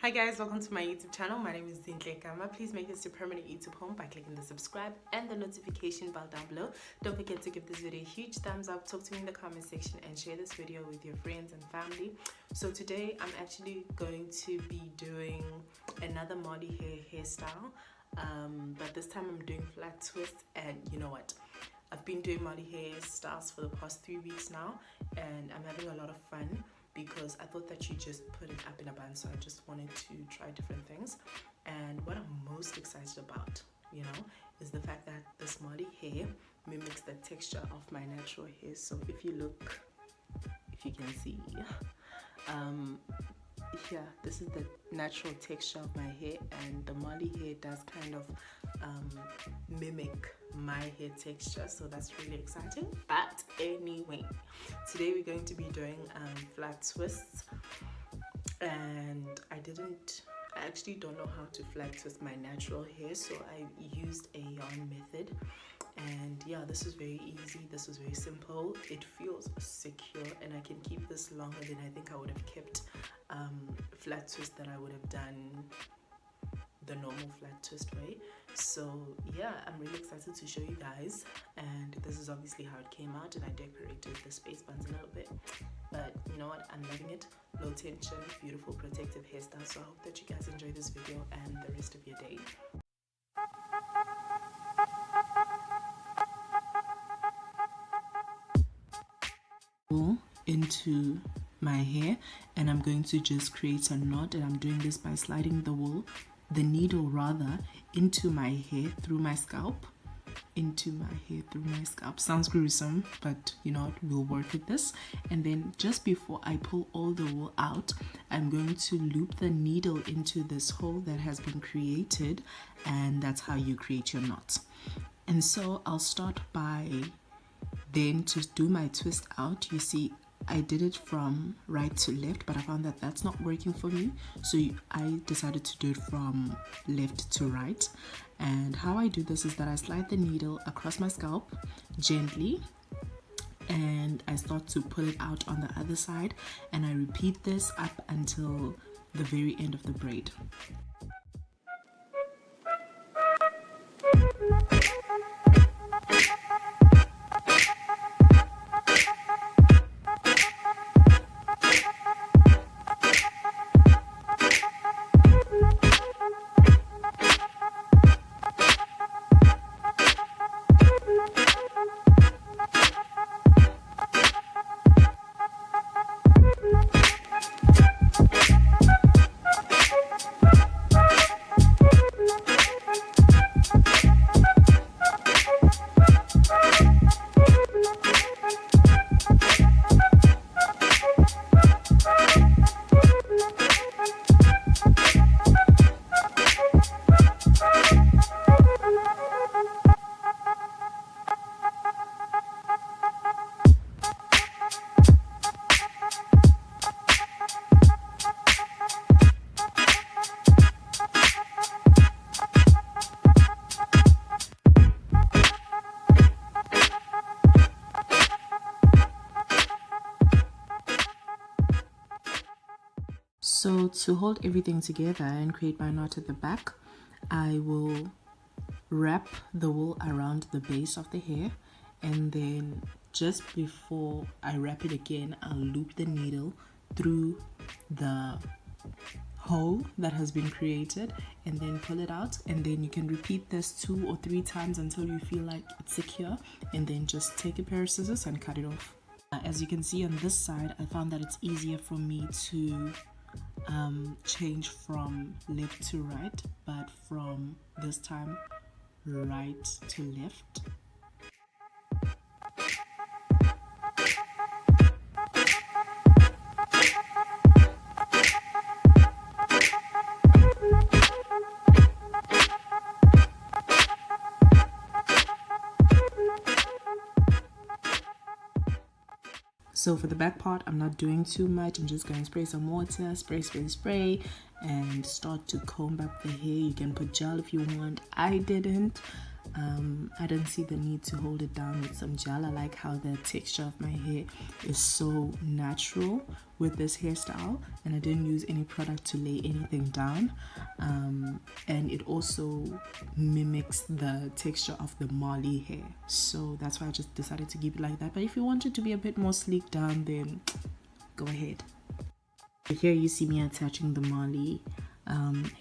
Hi guys, welcome to my YouTube channel. My name is Zinhle Gama. Please make this your permanent YouTube home by clicking the subscribe and the notification bell down below. Don't forget to give this video a huge thumbs up, talk to me in the comment section, and share this video with your friends and family. So today I'm actually going to be doing another Marley hairstyle, but this time I'm doing flat twist. And you know what? I've been doing Marley hairstyles for the past 3 weeks now, and I'm having a lot of fun because I thought that you just put it up in a bun, so I just wanted to try different things. And what I'm most excited about, is the fact that this Marley hair mimics the texture of my natural hair. So if you can see, here, this is the natural texture of my hair, and the Marley hair does kind of mimic my hair texture, so that's really exciting. But anyway, today we're going to be doing flat twists, and I actually don't know how to flat twist my natural hair, so I used a yarn method. And yeah, this is very easy, this is very simple, it feels secure, and I can keep this longer than I think I would have kept flat twist that I would have done the normal flat twist way. So yeah, I'm really excited to show you guys, and this is obviously how it came out, and I decorated the space buns a little bit, but you know what, I'm loving it. Low tension, beautiful protective hairstyle. So I hope that you guys enjoy this video and the rest of your day. Into my hair, and I'm going to just create a knot, and I'm doing this by sliding the needle rather, into my hair through my scalp. Sounds gruesome, but you know what, we'll work with this. And then just before I pull all the wool out, I'm going to loop the needle into this hole that has been created, and that's how you create your knots. And so I'll start by then to do my twist out. You see, I did it from right to left, but I found that that's not working for me, so I decided to do it from left to right. And how I do this is that I slide the needle across my scalp gently, and I start to pull it out on the other side, and I repeat this up until the very end of the braid. So to hold everything together and create my knot at the back, I will wrap the wool around the base of the hair, and then just before I wrap it again, I'll loop the needle through the hole that has been created and then pull it out. And then you can repeat this 2 or 3 times until you feel like it's secure, and then just take a pair of scissors and cut it off. As you can see on this side, I found that it's easier for me to change from left to right, but from this time right to left. So for the back part, I'm not doing too much. I'm just going to spray some water, spray, and start to comb up the hair. You can put gel if you want. I didn't. I don't see the need to hold it down with some gel. I like how the texture of my hair is so natural with this hairstyle, and I didn't use any product to lay anything down, and it also mimics the texture of the Marley hair, so that's why I just decided to keep it like that. But if you want it to be a bit more sleek down, then go ahead. Here you see me attaching the Marley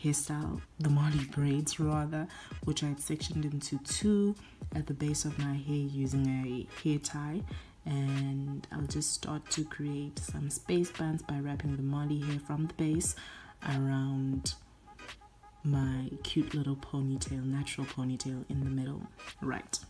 hairstyle, the Marley braids rather, which I had sectioned into two at the base of my hair using a hair tie, and I'll just start to create some space bands by wrapping the Marley hair from the base around my cute little ponytail, natural ponytail in the middle. Right.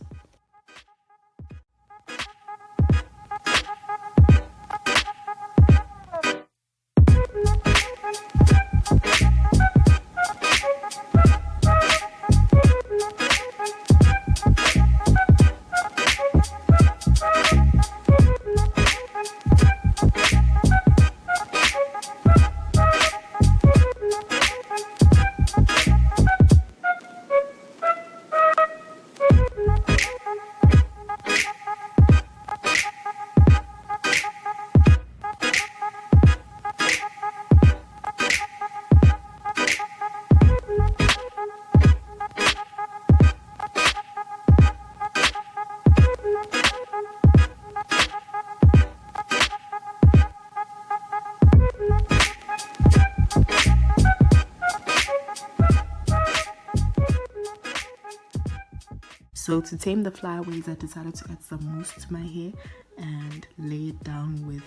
So to tame the flyaways, I decided to add some mousse to my hair and lay it down with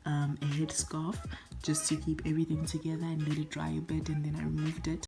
a headscarf just to keep everything together and let it dry a bit, and then I removed it.